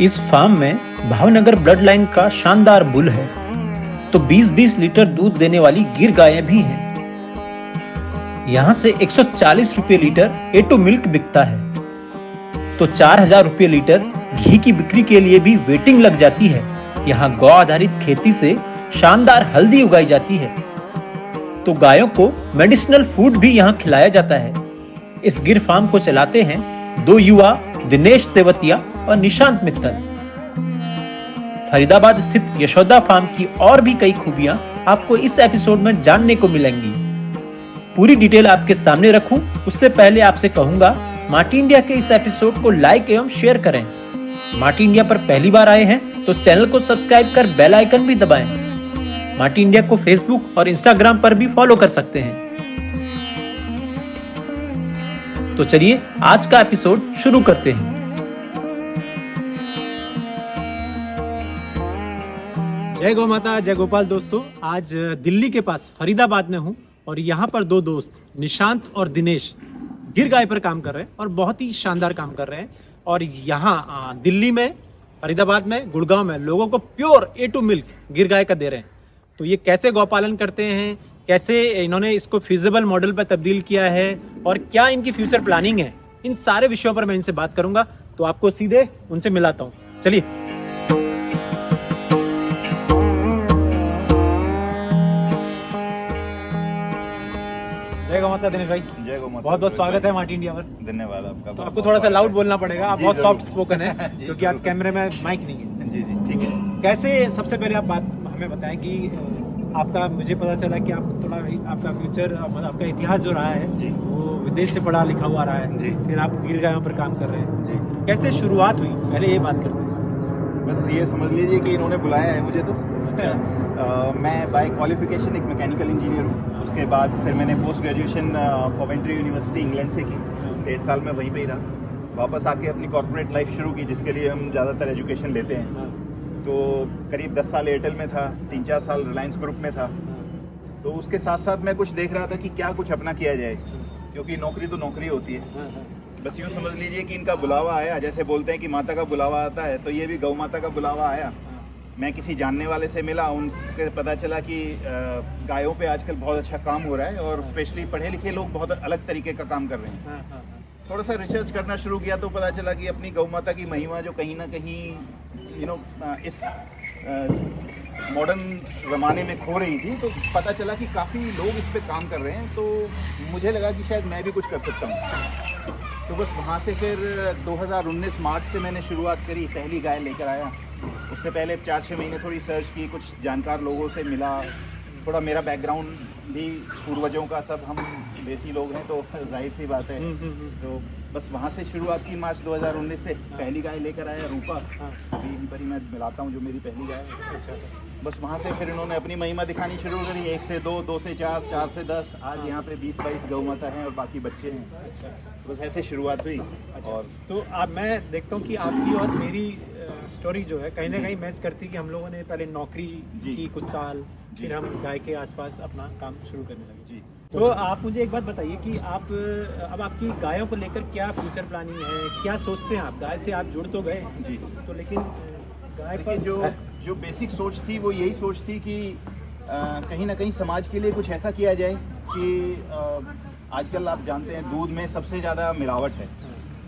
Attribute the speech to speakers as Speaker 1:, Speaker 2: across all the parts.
Speaker 1: इस फार्म में Bhavnagar blood line का शानदार बुल है, तो 20-20 लीटर दूध देने वाली गिर गायें भी हैं। यहाँ से 140 रुपये लीटर A2 मिल्क बिकता है, तो 4000 रुपये लीटर घी की बिक्री के लिए भी वेटिंग लग जाती है। यहाँ गौ आधारित खेती से शानदार हल्दी उगाई जाती है, तो गायों को मेडिसिनल फूड भी यहाँ खिलाया जाता है। इस गिर फार्म को चलाते हैं दो युवा, दिनेश तेवतिया और निशांत मित्तल। फरीदाबाद स्थित यशोदा फार्म की और भी कई खूबियां आपको इस एपिसोड में जानने को मिलेंगी। पूरी डिटेल आपके सामने रखूं उससे पहले आपसे कहूंगा, मार्टी इंडिया के इस एपिसोड को लाइक एवं शेयर करें। मार्टी इंडिया पर पहली बार आए हैं तो चैनल को सब्सक्राइब कर बेल आइकन भी दबाएं। मार्टी इंडिया को फेसबुक और इंस्टाग्राम पर भी फॉलो कर सकते हैं। तो चलिए आज का एपिसोड शुरू करते हैं।
Speaker 2: जय गौ माता, जय गोपाल। दोस्तों, आज दिल्ली के पास फरीदाबाद में हूँ और यहाँ पर दो दोस्त निशांत और दिनेश गिर गाय पर काम कर रहे हैं और बहुत ही शानदार काम कर रहे हैं। और यहाँ दिल्ली में, फरीदाबाद में, गुड़गांव में लोगों को प्योर A2 मिल्क गिर गाय का दे रहे हैं। तो ये कैसे गौपालन करते हैं, कैसे इन्होंने इसको फिजिबल मॉडल पर तब्दील किया है और क्या इनकी फ्यूचर प्लानिंग है, इन सारे विषयों पर मैं इनसे बात करूंगा। तो आपको सीधे उनसे मिलाता हूँ, चलिए। जय गौ माता दिनेश भाई।
Speaker 3: जय गौ माता।
Speaker 2: बहुत बहुत स्वागत है मार्टी इंडिया पर।
Speaker 3: धन्यवाद आपका।
Speaker 2: तो आपको थोड़ा सा लाउड बोलना पड़ेगा, आप बहुत
Speaker 3: जरूर।
Speaker 2: सॉफ्ट स्पोकन है क्योंकि आज कैमरे में माइक नहीं है।
Speaker 3: जी जी ठीक है।
Speaker 2: कैसे, सबसे पहले आप बात हमें बताएं कि आपका, मुझे पता चला कि आप थोड़ा आपका फ्यूचर, मतलब आपका इतिहास जो रहा है
Speaker 3: जी।
Speaker 2: वो विदेश से पढ़ा लिखा हुआ रहा है।
Speaker 3: जी।
Speaker 2: फिर आप गिर गायों पर काम कर रहे हैं।
Speaker 3: जी।
Speaker 2: कैसे शुरुआत हुई, पहले ये बात करते हैं।
Speaker 3: बस ये समझ लीजिए कि इन्होंने बुलाया है मुझे तो। मैं बाय क्वालिफिकेशन एक मैकेनिकल इंजीनियर हूँ। उसके बाद फिर मैंने post graduation Coventry university England से की। 1.5 साल में वहीं पे ही रहा। वापस आके अपनी कॉर्पोरेट लाइफ शुरू की, जिसके लिए हम ज़्यादातर एजुकेशन लेते हैं। तो करीब 10 साल एयरटेल में था, 3-4 साल रिलायंस ग्रुप में था। तो उसके साथ साथ मैं कुछ देख रहा था कि क्या कुछ अपना किया जाए, क्योंकि नौकरी तो नौकरी होती है। बस यूँ समझ लीजिए कि इनका बुलावा आया। जैसे बोलते हैं कि माता का बुलावा आता है, तो ये भी गौ माता का बुलावा आया। मैं किसी जानने वाले से मिला, उनसे पता चला कि गायों पे आजकल बहुत अच्छा काम हो रहा है और स्पेशली पढ़े लिखे लोग बहुत अलग तरीके का काम कर रहे हैं। थोड़ा सा रिसर्च करना शुरू किया तो पता चला कि अपनी गौ माता की महिमा जो कहीं ना कहीं इस मॉडर्न ज़माने में खो रही थी, तो पता चला कि काफ़ी लोग इस पे काम कर रहे हैं। तो मुझे लगा कि शायद मैं भी कुछ कर सकता हूँ। तो बस वहाँ से फिर 2019 मार्च से मैंने शुरुआत करी, पहली गाय लेकर आया। उससे पहले 4-6 महीने थोड़ी सर्च की, कुछ जानकार लोगों से मिला। थोड़ा मेरा बैकग्राउंड भी पूर्वजों का, सब हम देसी लोग हैं, तो जाहिर सी बात है। तो बस वहाँ से शुरुआत की मार्च 2019 से। पहली गाय लेकर आया रूपा, अभी यहीं पर ही मैं मिलाता हूँ, जो मेरी पहली गाय है। अच्छा। बस वहाँ से फिर इन्होंने अपनी महिमा दिखानी शुरू करी। 1 से 2, 2 से 4, 4 से 10, आज यहाँ पे 20-22 गौ माता हैं और बाकी बच्चे हैं। अच्छा। बस ऐसे शुरुआत हुई।
Speaker 2: अच्छा।
Speaker 3: और
Speaker 2: तो अब मैं देखता हूँ कि आपकी और मेरी स्टोरी जो है कहीं ना कहीं मैच करती है कि हम लोगों ने पहले नौकरी की कुछ साल, फिर हम गाय के आसपास अपना काम शुरू करने लगे।
Speaker 3: जी।
Speaker 2: तो आप मुझे एक बात बताइए कि आप अब आपकी गायों को लेकर क्या फ्यूचर प्लानिंग है, क्या सोचते हैं आप? गाय से आप जुड़ तो गए
Speaker 3: जी,
Speaker 2: तो लेकिन गाय
Speaker 3: देखिए,
Speaker 2: पर
Speaker 3: जो बेसिक सोच थी वो यही सोच थी कि कहीं ना कहीं समाज के लिए कुछ ऐसा किया जाए कि आजकल आप जानते हैं दूध में सबसे ज़्यादा मिलावट है,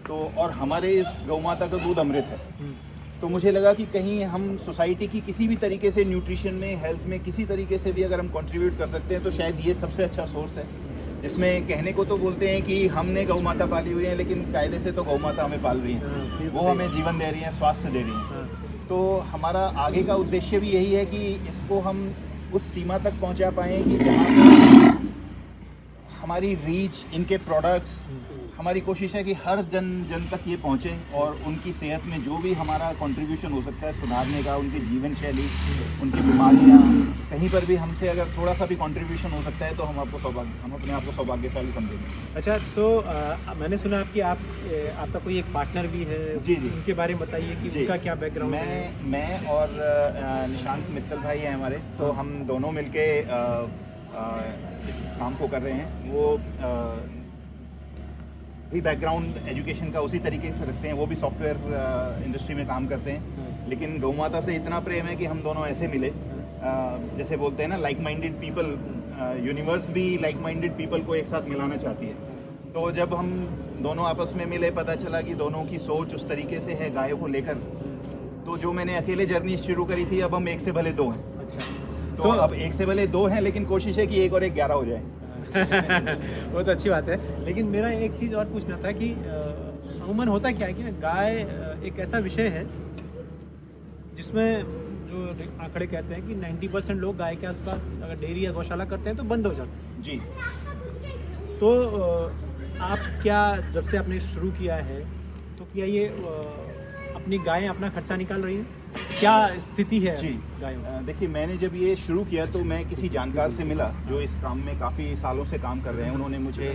Speaker 3: तो और हमारे इस गौ माता का दूध अमृत है। तो मुझे लगा कि कहीं हम सोसाइटी की किसी भी तरीके से, न्यूट्रिशन में, हेल्थ में, किसी तरीके से भी अगर हम कंट्रीब्यूट कर सकते हैं तो शायद ये सबसे अच्छा सोर्स है। जिसमें कहने को तो बोलते हैं कि हमने गौ माता पाली हुई है, लेकिन कायदे से तो गौ माता हमें पाल रही है। वो हमें जीवन दे रही है, स्वास्थ्य दे रही है। तो हमारा आगे का उद्देश्य भी यही है कि इसको हम उस सीमा तक पहुंचा पाएँ कि जहाँ हमारी रीच, इनके प्रोडक्ट्स, हमारी कोशिश है कि हर जन तक ये पहुँचे और उनकी सेहत में जो भी हमारा कंट्रीब्यूशन हो सकता है सुधारने का, उनकी जीवन शैली, उनकी बीमारियाँ, कहीं पर भी हमसे अगर थोड़ा सा भी कंट्रीब्यूशन हो सकता है तो हम अपने आप को सौभाग्यशाली समझेंगे।
Speaker 2: अच्छा। तो मैंने सुना कि आपका कोई एक पार्टनर भी है।
Speaker 3: जी जी।
Speaker 2: उनके बारे में बताइए कि उनका क्या बैकग्राउंड है।
Speaker 3: मैं और निशांत मित्तल भाई हैं हमारे, तो हम दोनों मिलके इस काम को कर रहे हैं। वो भी बैकग्राउंड एजुकेशन का उसी तरीके से रखते हैं, वो भी सॉफ्टवेयर इंडस्ट्री में काम करते हैं, लेकिन गौ माता से इतना प्रेम है कि हम दोनों ऐसे मिले, जैसे बोलते हैं ना लाइक माइंडेड पीपल, यूनिवर्स भी लाइक माइंडेड पीपल को एक साथ मिलाना चाहती है। तो जब हम दोनों आपस में मिले, पता चला कि दोनों की सोच उस तरीके से है गायों को लेकर, तो जो मैंने अकेले जर्नी शुरू करी थी, अब हम एक से भले दो हैं।
Speaker 2: अच्छा,
Speaker 3: तो अब एक से भले दो हैं, लेकिन कोशिश है कि एक और एक 11 हो जाए।
Speaker 2: बहुत अच्छी बात है। लेकिन मेरा एक चीज़ और पूछना था कि अमूमन होता क्या है कि ना, गाय एक ऐसा विषय है जिसमें जो आंकड़े कहते हैं कि 90% लोग गाय के आसपास अगर डेयरी या गौशाला करते हैं तो बंद हो जाते हैं।
Speaker 3: जी।
Speaker 2: तो आप क्या, जब से आपने शुरू किया है, तो क्या ये अपनी गायें अपना खर्चा निकाल रही हैं? क्या स्थिति है
Speaker 3: जी
Speaker 2: गायों?
Speaker 3: देखिए, मैंने जब ये शुरू किया तो मैं किसी जानकार से मिला जो इस काम में काफ़ी सालों से काम कर रहे हैं। उन्होंने मुझे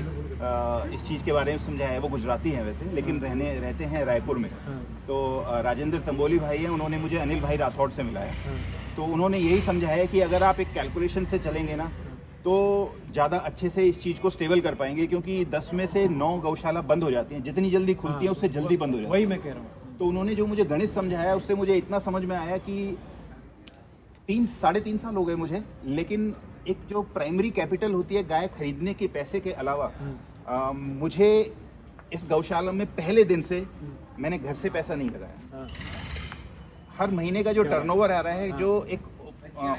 Speaker 3: इस चीज़ के बारे में समझाया। वो गुजराती हैं वैसे, लेकिन रहते हैं रायपुर में। तो राजेंद्र तंबोली भाई हैं, उन्होंने मुझे अनिल भाई राठौड़ से मिलाया। तो उन्होंने यही समझाया कि अगर आप एक कैलकुलेशन से चलेंगे ना, तो ज़्यादा अच्छे से इस चीज़ को स्टेबल कर पाएंगे, क्योंकि 10 में से 9 गौशाला बंद हो जाती हैं। जितनी जल्दी खुलती हैं उससे जल्दी बंद हो जाती हैं।
Speaker 2: वही मैं कह रहा हूँ।
Speaker 3: तो उन्होंने जो मुझे गणित समझाया, उससे मुझे इतना समझ में आया कि 3-3.5 साल हो गए मुझे, लेकिन एक जो प्राइमरी कैपिटल होती है गाय खरीदने के पैसे के अलावा, मुझे इस गौशाला में पहले दिन से मैंने घर से पैसा नहीं लगाया। हर महीने का जो टर्नओवर आ रहा है, जो एक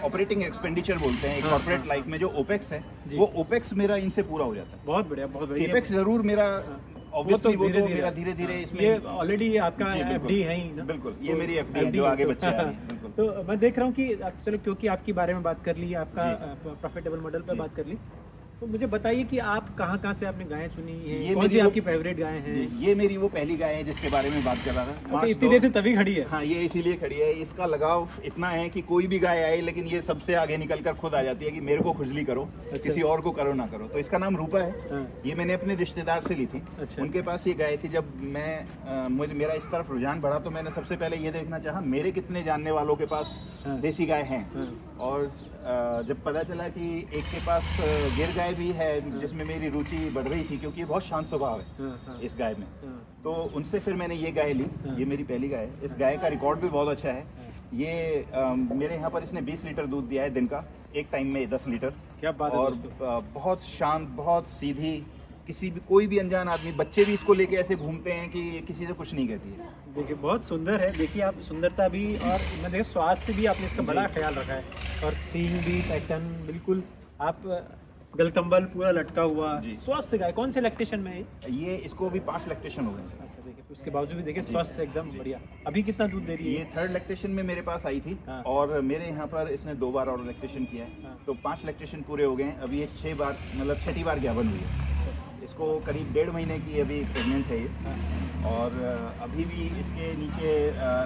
Speaker 3: ऑपरेटिंग एक्सपेंडिचर बोलते हैं, एक कॉर्पोरेट लाइफ में जो ओपेक्स है, वो ओपेक्स मेरा इनसे पूरा हो जाता है।
Speaker 2: बहुत बढ़िया, बहुत बढ़िया।
Speaker 3: केपेक्स जरूर मेरा ऑब्वियसली वो तो मेरा धीरे धीरे इसमें,
Speaker 2: ये ऑलरेडी आपका एफडी है ही ना?
Speaker 3: बिल्कुल, ये मेरी एफडी है जो आगे बच्चे आ रही है। बिल्कुल।
Speaker 2: तो मैं देख रहा हूँ कि चलो, क्योंकि आपके बारे में बात कर ली, आपका प्रॉफिटेबल मॉडल पे बात कर ली, तो मुझे बताइए कि आप कहाँ से आपने गायें चुनी है?
Speaker 3: ये
Speaker 2: कौन सी आपकी फेवरेट गाय है?
Speaker 3: ये मेरी वो पहली गाय है जिसके बारे में बात कर रहा था।
Speaker 2: अच्छा, इतनी देर से तभी खड़ी है?
Speaker 3: हाँ, ये इसीलिए खड़ी है। इसका लगाव इतना है कि कोई भी गाय आए, लेकिन ये सबसे आगे निकल कर खुद आ जाती है कि मेरे को खुजली करो, किसी और को करो ना करो। तो इसका नाम रूपा है। ये मैंने अपने रिश्तेदार से ली थी। उनके पास ये गाय थी। जब मेरा इस तरफ रुझान बढ़ा, तो मैंने सबसे पहले ये देखना चाहा मेरे कितने जानने वालों के पास देसी गाय हैं। और जब पता चला कि एक के पास गिर गाय भी है, जिसमें मेरी रुचि बढ़ रही थी, क्योंकि ये बहुत शांत स्वभाव है इस गाय में, तो उनसे फिर मैंने ये गाय ली। ये मेरी पहली गाय है। इस गाय का रिकॉर्ड भी बहुत अच्छा है। ये मेरे यहाँ पर इसने 20 लीटर दूध दिया है दिन का, एक टाइम में 10 लीटर।
Speaker 2: क्या बात है
Speaker 3: और बहुत शांत, बहुत सीधी, कोई भी अनजान आदमी, बच्चे भी इसको लेके ऐसे घूमते हैं कि किसी से कुछ नहीं कहती है।
Speaker 2: देखिए, बहुत सुंदर है। देखिए, आप सुंदरता भी, और मैं देखिए स्वास्थ्य भी आपने इसका बड़ा ख्याल रखा है, और सींग भी पैटर्न बिल्कुल, आप गलकंबल पूरा लटका हुआ, स्वस्थ गाय। कौन से लैक्टेशन में है
Speaker 3: ये? इसको अभी 5 लैक्टेशन हो गए।
Speaker 2: अच्छा, देखिए उसके बावजूद भी देखिए स्वस्थ एकदम बढ़िया। अभी कितना दूध दे रही है?
Speaker 3: ये 3rd लैक्टेशन में मेरे पास आई थी। और मेरे यहाँ पर इसने 2 बार और लैक्टेशन किया है। तो 5 लैक्टेशन पूरे हो गए हैं। अभी ये 6 बार, मतलब 6ठी बार ज्ञापन हुई है। इसको करीब 1.5 महीने की अभी प्रेगनेंट है ये। और अभी भी इसके नीचे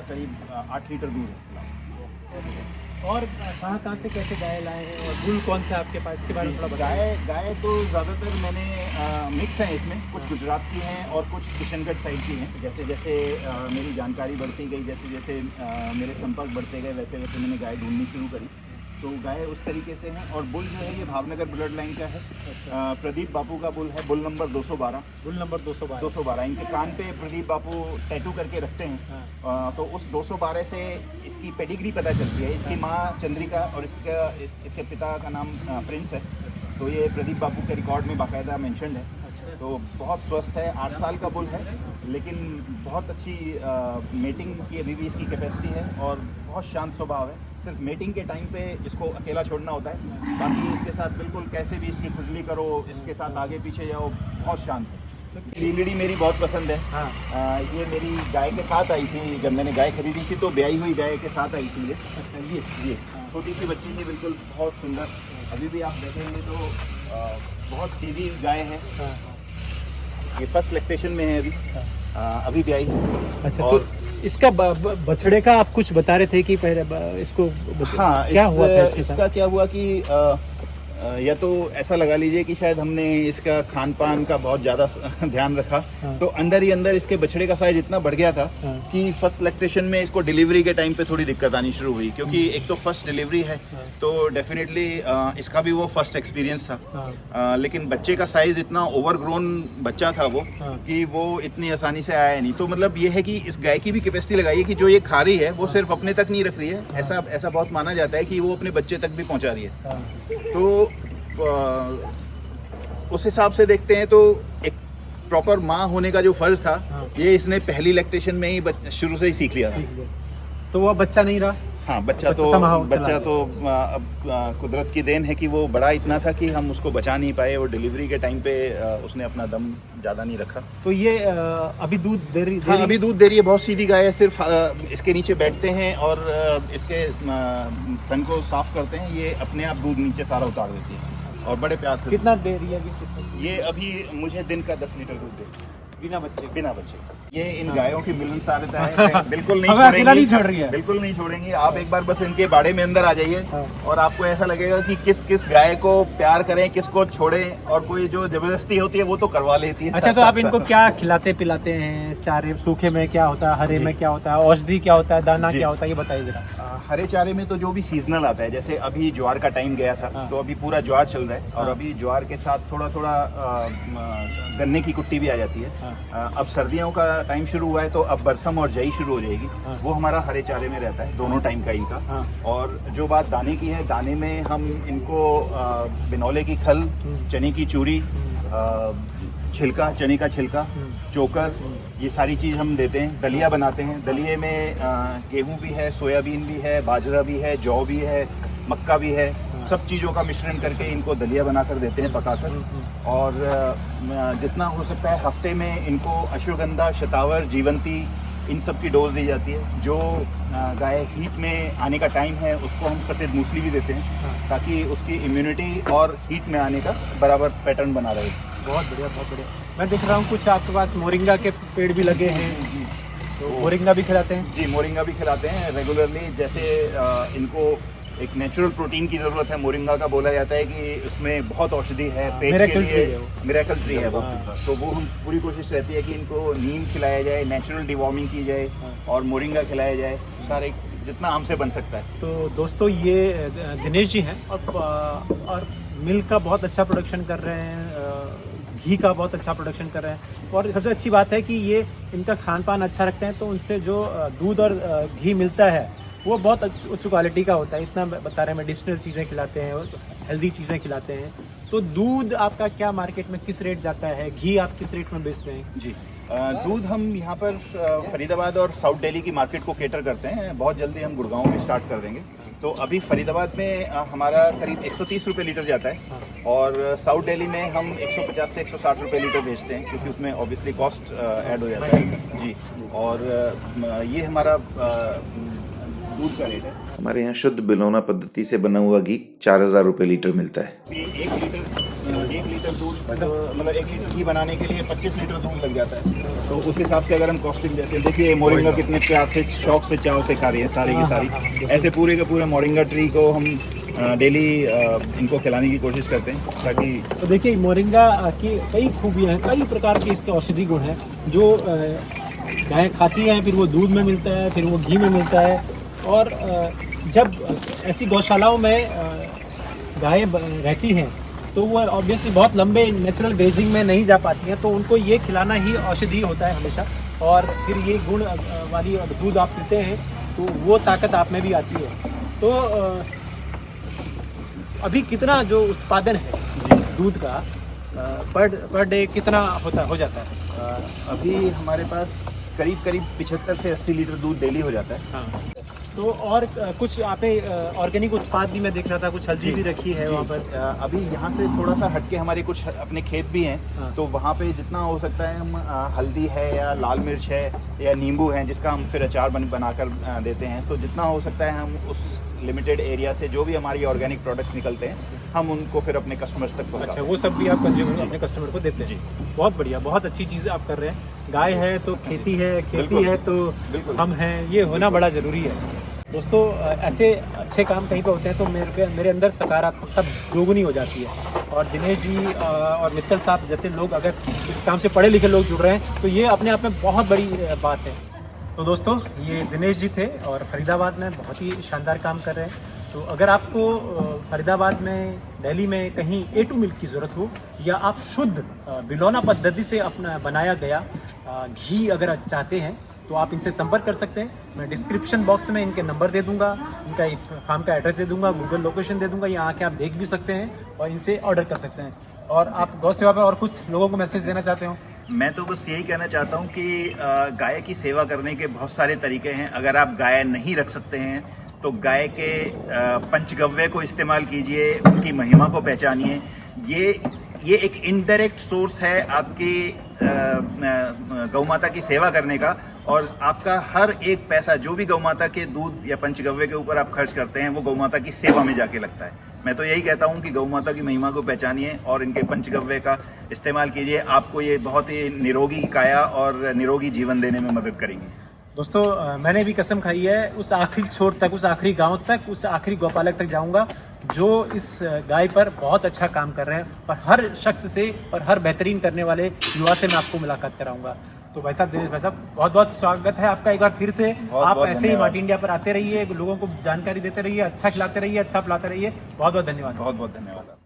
Speaker 3: करीब 8 लीटर दूध है।
Speaker 2: और कहाँ से कैसे गाय लाए हैं, और बुल कौन सा आपके पास, इसके बारे में थोड़ा बताइए।
Speaker 3: गाय तो ज़्यादातर मैंने मिक्स हैं इसमें, कुछ गुजरात की हैं और कुछ किशनगढ़ साइड की हैं। जैसे जैसे मेरी जानकारी बढ़ती गई, जैसे जैसे मेरे संपर्क बढ़ते गए, वैसे वैसे मैंने गाय ढूंढनी शुरू करी। तो गाय उस तरीके से हैं। और बुल जो है ये भावनगर ब्लड लाइन का है। प्रदीप बापू का बुल है, बुल नंबर 212।
Speaker 2: Bull number
Speaker 3: 212। इनके कान पे प्रदीप बापू टैटू करके रखते हैं। तो उस 212 से इसकी पेडिग्री पता चलती है। इसकी माँ चंद्रिका और इसके पिता का नाम प्रिंस है। तो ये प्रदीप बापू के रिकॉर्ड में बाकायदा मेंशन्ड है। तो बहुत स्वस्थ है, 8 साल का बुल है, लेकिन बहुत अच्छी मेटिंग की अभी भी इसकी कैपेसिटी है, और बहुत शांत स्वभाव है। सिर्फ मेटिंग के टाइम पे इसको अकेला छोड़ना होता है, बाकी इसके साथ बिल्कुल कैसे भी इसकी खुजली करो, इसके साथ आगे पीछे जाओ, बहुत शांत है। लीलड़ी मेरी बहुत पसंद है। ये मेरी गाय के साथ आई थी। जब मैंने गाय खरीदी थी तो ब्याई हुई गाय के साथ आई थी ये।
Speaker 2: अच्छा, ये
Speaker 3: छोटी सी बच्ची थी, बिल्कुल बहुत सुंदर। अभी भी आप देखेंगे तो बहुत सीधी गाय है। ये 1st लैक्टेशन में है अभी ब्याई है।
Speaker 2: अच्छा, तो इसका बछड़े का आप कुछ बता रहे थे कि पहले इसको
Speaker 3: हाँ,
Speaker 2: क्या हुआ था
Speaker 3: इसका क्या हुआ कि या तो ऐसा लगा लीजिए कि शायद हमने इसका खान पान का बहुत ज़्यादा ध्यान रखा,
Speaker 2: हाँ।
Speaker 3: तो अंदर ही अंदर इसके बछड़े का साइज इतना बढ़ गया था
Speaker 2: हाँ।
Speaker 3: कि फर्स्ट लैक्टेशन में इसको डिलीवरी के टाइम पे थोड़ी दिक्कत आनी शुरू हुई, क्योंकि एक तो फर्स्ट डिलीवरी है,
Speaker 2: हाँ।
Speaker 3: तो डेफिनेटली इसका भी वो फर्स्ट एक्सपीरियंस था।
Speaker 2: हाँ।
Speaker 3: लेकिन बच्चे का साइज इतना ओवरग्रोन बच्चा था वो,
Speaker 2: हाँ।
Speaker 3: कि वो इतनी आसानी से आया नहीं। तो मतलब ये है कि इस गाय की भी कैपेसिटी लगाई है कि जो ये खा रही है वो सिर्फ अपने तक नहीं रख रही है, ऐसा बहुत माना जाता है कि वो अपने बच्चे तक भी पहुंचा रही है।
Speaker 2: हाँ।
Speaker 3: तो उस हिसाब से देखते हैं तो एक प्रॉपर माँ होने का जो फर्ज था,
Speaker 2: हाँ।
Speaker 3: ये इसने पहली लैक्टेशन में ही शुरू से ही सीख लिया था।
Speaker 2: सीख लिया। तो वो बच्चा नहीं रहा।
Speaker 3: हाँ, बच्चा
Speaker 2: somehow चला
Speaker 3: तो अब कुदरत की देन है कि वो बड़ा इतना था कि हम उसको बचा नहीं पाए, और डिलीवरी के टाइम पे उसने अपना दम ज़्यादा नहीं रखा।
Speaker 2: तो ये अभी दूध दे रही
Speaker 3: हाँ, अभी दूध दे रही है। बहुत सीधी गाय है, सिर्फ इसके नीचे बैठते हैं और इसके थन को साफ करते हैं, ये अपने आप दूध नीचे सारा उतार देती है और बड़े प्यार से।
Speaker 2: कितना दे रही है अभी? कितना?
Speaker 3: ये अभी मुझे दिन का 10 लीटर दूध दे,
Speaker 2: बिना बच्चे।
Speaker 3: ये इन गायों की मिलनसारता है, बिल्कुल नहीं
Speaker 2: हमें अकेला नहीं
Speaker 3: छोड़ेंगी,
Speaker 2: छोड़ रही है।
Speaker 3: बिल्कुल नहीं छोड़ेंगी। आप एक बार बस इनके बाड़े में अंदर आ जाइए
Speaker 2: हाँ।
Speaker 3: और आपको ऐसा लगेगा कि किस गाय को प्यार करें, किसको छोड़ें, और कोई जो जबरदस्ती होती है वो तो करवा लेती है।
Speaker 2: अच्छा, तो आप इनको क्या खिलाते पिलाते हैं? चारे सूखे में क्या होता है, हरे में क्या होता है, औषधि क्या होता है, दाना
Speaker 3: जी।
Speaker 2: क्या होता है, ये बताइए जरा।
Speaker 3: हरे चारे में तो जो भी सीजनल आता है, जैसे अभी ज्वार का टाइम गया था,
Speaker 2: हाँ।
Speaker 3: तो अभी पूरा ज्वार चल रहा है, और
Speaker 2: हाँ।
Speaker 3: अभी ज्वार के साथ थोड़ा थोड़ा गन्ने की कुट्टी भी आ जाती है।
Speaker 2: हाँ।
Speaker 3: अब सर्दियों का टाइम शुरू हुआ है, तो अब बरसम और जई शुरू हो जाएगी।
Speaker 2: हाँ।
Speaker 3: वो हमारा हरे चारे में रहता है, दोनों टाइम का इनका।
Speaker 2: हाँ।
Speaker 3: और जो बात दाने की है, दाने में हम इनको बिनौले की खल, चने की चूरी, छिलका, चने का छिलका, चोकर, ये सारी चीज़ हम देते हैं। दलिया बनाते हैं, दलिए में गेहूं भी है, सोयाबीन भी है, बाजरा भी है, जौ भी है, मक्का भी है, सब चीज़ों का मिश्रण करके इनको दलिया बनाकर देते हैं, पकाकर। और जितना हो सकता है हफ्ते में इनको अश्वगंधा, शतावर, जीवंती, इन सब की डोज दी जाती है। जो गाय हीट में आने का टाइम है, उसको हम सफ़ेद मूसली भी देते हैं, ताकि उसकी इम्यूनिटी और हीट में आने का बराबर पैटर्न बना रहे।
Speaker 2: बहुत बढ़िया, बहुत बढ़िया। मैं देख रहा हूँ कुछ आपके पास मोरिंगा के पेड़ भी लगे हैं, तो मोरिंगा भी खिलाते हैं?
Speaker 3: जी, मोरिंगा भी खिलाते हैं रेगुलरली। जैसे इनको एक नेचुरल प्रोटीन की ज़रूरत है। मोरिंगा का बोला जाता है कि उसमें बहुत औषधि है पेट के
Speaker 2: मिरेकल ट्री है
Speaker 3: लिए,
Speaker 2: वो।
Speaker 3: मिरेकल ट्री है वो।
Speaker 2: हाँ।
Speaker 3: तो वो हम पूरी कोशिश रहती है कि इनको नीम खिलाया जाए, नेचुरल डिवॉर्मिंग की जाए, और मोरिंगा खिलाया जाए, सारे जितना हमसे बन सकता है।
Speaker 2: तो दोस्तों, ये दिनेश जी हैं, और मिल्क का बहुत अच्छा प्रोडक्शन कर रहे हैं, घी का बहुत अच्छा प्रोडक्शन कर रहे हैं, और सबसे अच्छी बात है कि ये इनका खान पान अच्छा रखते हैं, तो उनसे जो दूध और घी मिलता है वो बहुत उच्च क्वालिटी का होता है। इतना बता रहे हैं, मेडिसिनल चीज़ें खिलाते हैं और हेल्दी चीज़ें खिलाते हैं। तो दूध आपका क्या मार्केट में किस रेट जाता है? घी आप किस रेट में बेचते हैं?
Speaker 3: जी, दूध हम यहाँ पर फरीदाबाद और साउथ दिल्ली की मार्केट को केटर करते हैं। बहुत जल्दी हम गुड़गांव में स्टार्ट कर देंगे। तो अभी फरीदाबाद में हमारा करीब 130 रुपये लीटर जाता है, और साउथ दिल्ली में हम 150 से 160 रुपये लीटर बेचते हैं, क्योंकि उसमें ऑब्वियसली कॉस्ट ऐड हो जाता है। जी, और ये हमारा दूध का रेट है।
Speaker 4: हमारे यहाँ शुद्ध बिलोना पद्धति से बना हुआ घी 4000 रुपये लीटर मिलता है।
Speaker 3: एक लीटर दूध, मतलब 1 लीटर घी बनाने के लिए 25 लीटर दूध लग जाता है। तो उस हिसाब से अगर हम कॉस्टिंग जैसे देखिए, मोरिंगा कितने प्यार से, शौक से, चाव से खा रही है सारी की सारी। ऐसे पूरे के पूरे मोरिंगा ट्री को हम डेली इनको खिलाने की कोशिश करते हैं, ताकि।
Speaker 2: तो देखिए, मोरिंगा की कई खूबियाँ हैं, कई प्रकार के इसके औषधि गुण हैं, जो गाय खाती हैं, फिर वो दूध में मिलता है, फिर वो घी में मिलता है। और जब ऐसी गौशालाओं में गायें रहती हैं, तो वो ऑब्वियसली बहुत लंबे नेचुरल ग्रेजिंग में नहीं जा पाती हैं, तो उनको ये खिलाना ही औषधि होता है हमेशा। और फिर ये गुण वाली दूध आप पीते हैं, तो वो ताकत आप में भी आती है। तो अभी कितना जो उत्पादन है दूध का पर डे कितना हो जाता है?
Speaker 3: अभी हमारे पास करीब 75 से 80 लीटर दूध डेली हो जाता है।
Speaker 2: हाँ। तो और कुछ आपने ऑर्गेनिक उत्पाद भी मैं देख रहा था, कुछ हल्दी भी रखी है वहाँ पर।
Speaker 3: अभी यहाँ से थोड़ा सा हटके हमारे कुछ अपने खेत भी हैं।
Speaker 2: हाँ।
Speaker 3: तो वहाँ पे जितना हो सकता है हम हल्दी है, या लाल मिर्च है, या नींबू है, जिसका हम फिर अचार बनाकर देते हैं। तो जितना हो सकता है हम उस लिमिटेड एरिया से जो भी हमारी ऑर्गेनिक प्रोडक्ट्स निकलते हैं, हम उनको फिर अपने कस्टमर्स तक पहुँचाते
Speaker 2: अच्छा,
Speaker 3: हैं।
Speaker 2: वो सब भी आप कंज्यूमर अपने कस्टमर को देते हैं? बहुत बढ़िया, बहुत अच्छी चीज़ आप कर रहे हैं। गाय है तो खेती है, खेती
Speaker 3: बिल्कुल।
Speaker 2: है तो
Speaker 3: बिल्कुल।
Speaker 2: हम हैं, ये होना बड़ा ज़रूरी है। दोस्तों ऐसे अच्छे काम कहीं पे होते हैं तो मेरे अंदर सकारात्मकता दोगुनी हो जाती है। और दिनेश जी और मित्तल साहब जैसे लोग अगर इस काम से पढ़े लिखे लोग जुड़ रहे हैं तो ये अपने आप में बहुत बड़ी बात है। तो दोस्तों ये दिनेश जी थे और फरीदाबाद में बहुत ही शानदार काम कर रहे हैं। तो अगर आपको फरीदाबाद में, दिल्ली में कहीं A2 मिल्क की ज़रूरत हो या आप शुद्ध बिलौना पद्धति से अपना बनाया गया घी अगर चाहते हैं तो आप इनसे संपर्क कर सकते हैं। मैं डिस्क्रिप्शन बॉक्स में इनके नंबर दे दूंगा, इनका फार्म का एड्रेस दे दूंगा, गूगल लोकेशन दे दूंगा, यहाँ आके आप देख भी सकते हैं और इनसे ऑर्डर कर सकते हैं। और आप गौ सेवा पे और कुछ लोगों को मैसेज देना चाहते हो?
Speaker 3: मैं तो बस यही कहना चाहता हूँ कि गाय की सेवा करने के बहुत सारे तरीके हैं। अगर आप गाय नहीं रख सकते हैं तो गाय के पंचगव्य को इस्तेमाल कीजिए, उनकी महिमा को पहचानिए। ये एक इनडायरेक्ट सोर्स है आपकी गौ माता की सेवा करने का, और आपका हर एक पैसा जो भी गौ माता के दूध या पंचगव्य के ऊपर आप खर्च करते हैं वो गौ माता की सेवा में जाके लगता है। मैं तो यही कहता हूँ कि गौ माता की महिमा को पहचानिए और इनके पंचगव्य का इस्तेमाल कीजिए। आपको ये बहुत ही निरोगी काया और निरोगी जीवन देने में मदद करेंगे।
Speaker 2: दोस्तों मैंने भी कसम खाई है, उस आखिरी छोर तक, उस आखिरी गांव तक, उस आखिरी गौपालक तक जाऊंगा जो इस गाय पर बहुत अच्छा काम कर रहे हैं, और हर शख्स से और हर बेहतरीन करने वाले युवा से मैं आपको मुलाकात कराऊंगा। तो भाई साहब, दिनेश भाई साहब, बहुत बहुत स्वागत है आपका एक बार फिर से। आप ऐसे ही मार्ट इंडिया पर आते रहिए, लोगों को जानकारी देते रहिए, अच्छा खिलाते रहिए, अच्छा पिलाते रहिए। बहुत बहुत धन्यवाद।
Speaker 3: बहुत बहुत धन्यवाद।